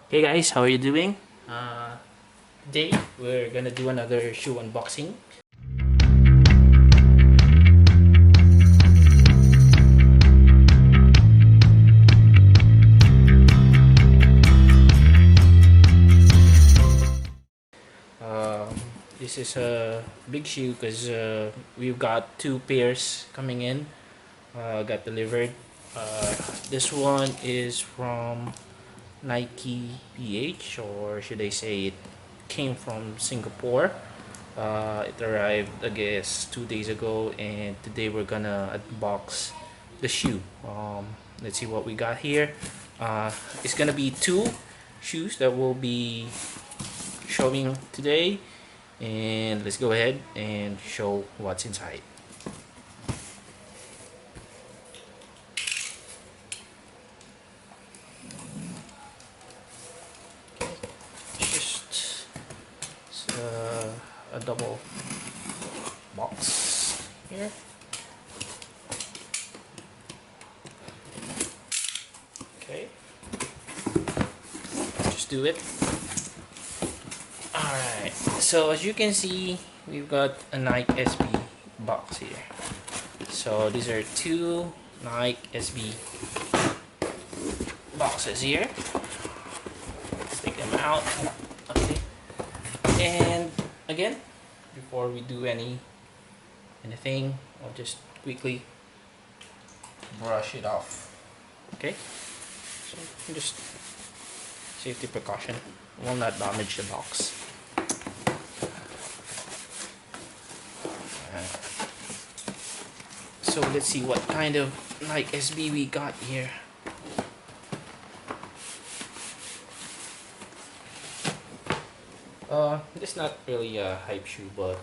Hey guys, how are you doing? Today we're gonna do another shoe unboxing. Um, this is a big shoe because we've got two pairs coming in. Got delivered. Uh, this one is from Nike PH, or should I say it came from Singapore. It arrived, I guess, 2 days ago, and today we're gonna unbox the shoe. Let's see what we got here. It's gonna be two shoes that we'll be showing today, and let's go ahead and show what's inside. Just a double box here. Okay, just do it. Alright, so as you can see, we've got a Nike SB box here. So these are two Nike SB boxes here. Let's take them out. Okay. And again, before we do anything, I'll just quickly brush it off. Okay. So just safety precaution. Will not damage the box. So let's see what kind of Nike SB we got here. It's not really a hype shoe, but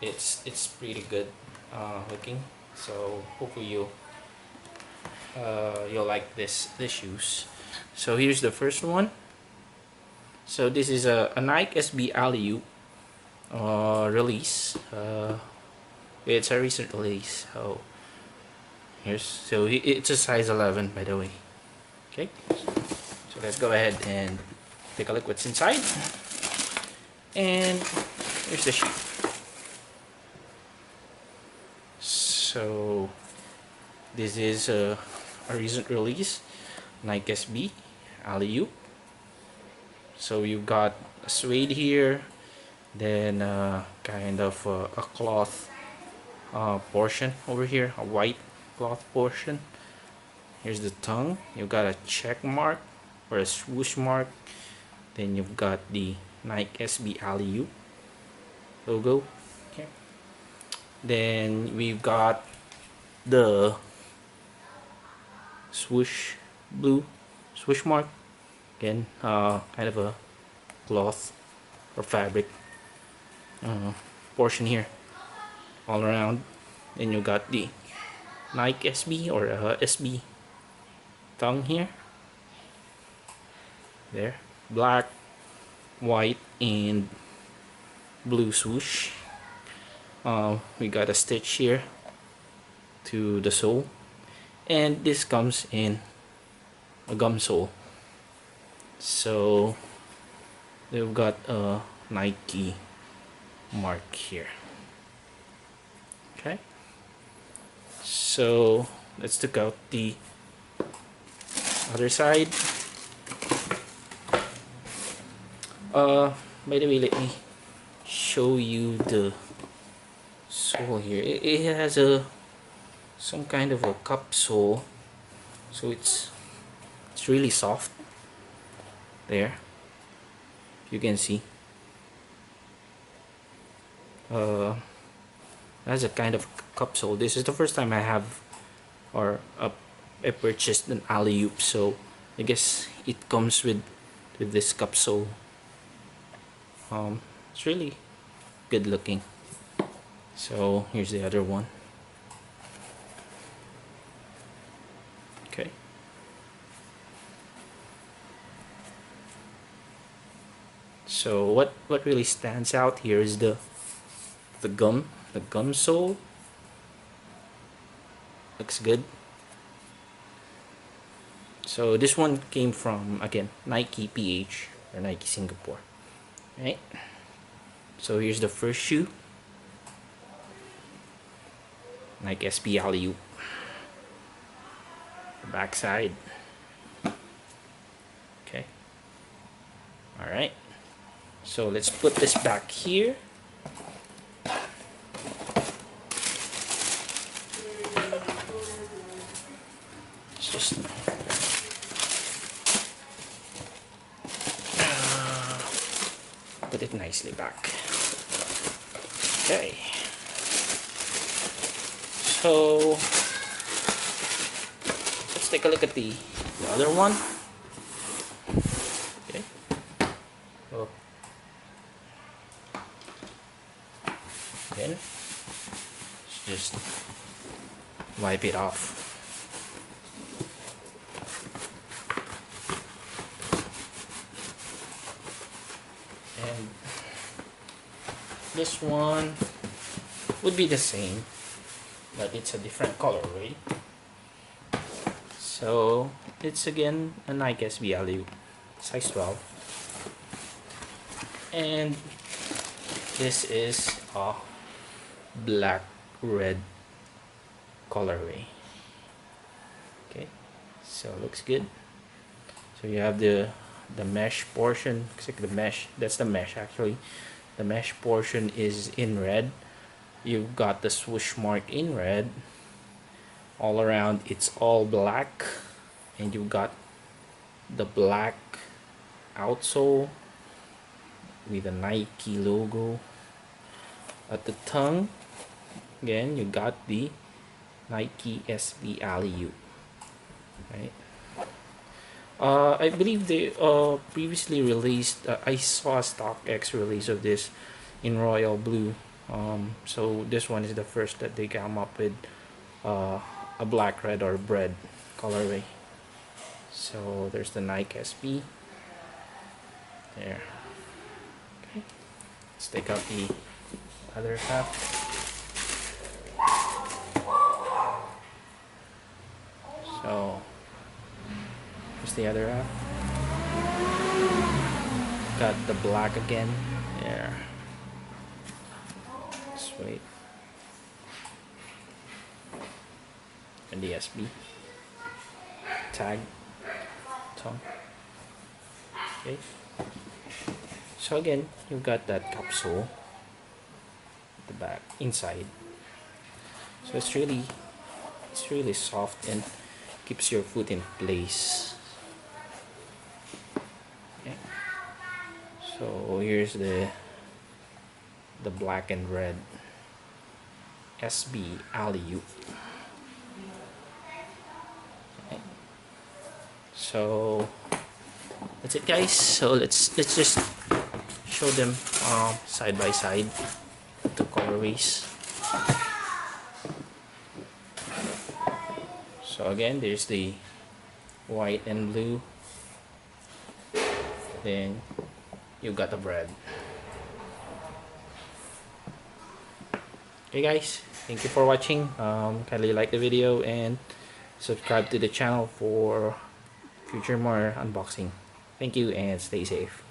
it's pretty good looking. So hopefully you'll like this shoes. So here's the first one. So this is a Nike SB Alley release. It's a recent release. It's a size 11, by the way. Okay, so let's go ahead and take a look what's inside. And here's the shoe. So this is a recent release, Nike SB Alley. So you've got a suede here, then kind of a cloth portion over here, a white cloth portion. Here's the tongue. You've got a check mark or a swoosh mark. Then you've got the Nike SB Alley logo here. Then we've got the blue swoosh mark. Again, kind of a cloth or fabric portion here all around. Then you got the Nike SB or SB tongue here. There, black, white, and blue swoosh. We got a stitch here to the sole, and this comes in a gum sole. So they've got a Nike mark here. Okay, so let's take out the other side. By the way, let me show you the sole here. It has some kind of a cup sole, so it's really soft. There, you can see. That's a kind of cup sole. This is the first time I have I purchased an alley, so I guess it comes with this cup sole. It's really good looking. So here's the other one. Okay. So what really stands out here is the gum sole. Looks good. So this one came from, again, Nike PH or Nike Singapore. Right? So here's the first shoe. Nike SB Alley-oop. Backside. Okay. Alright. So let's put this back here. Let's just put it nicely back. Okay. So let's take a look at the other one. Okay. So then let's just wipe it off. And this one would be the same, but it's a different colorway. So it's again a Nike SB Alley-oop, size 12, and this is a black red colorway. Okay, so looks good. So you have the mesh portion. Looks like the mesh, that's the mesh actually. The mesh portion is in red. You've got the swoosh mark in red. All around it's all black, and you've got the black outsole with the Nike logo. At the tongue, again, you got the Nike SB Alley-oop. Right? I believe they previously released. I saw a StockX release of this in royal blue. So this one is the first that they come up with a black, red, or bread colorway. So there's the Nike SB. There. Okay. Let's take out the other half. So here's the other half. Got the black again. There. Sweet. And the SB tag tongue. Okay. So again, you've got that capsule at the back inside. So it's really soft and keeps your foot in place. Okay. So here's the black and red SB Alley-oop. Okay. So that's it, guys. So let's just show them side by side, the colorways. So again, there's the white and blue. Then you've got the bread. Okay guys, thank you for watching. Kindly like the video and subscribe to the channel for future more unboxing. Thank you and stay safe.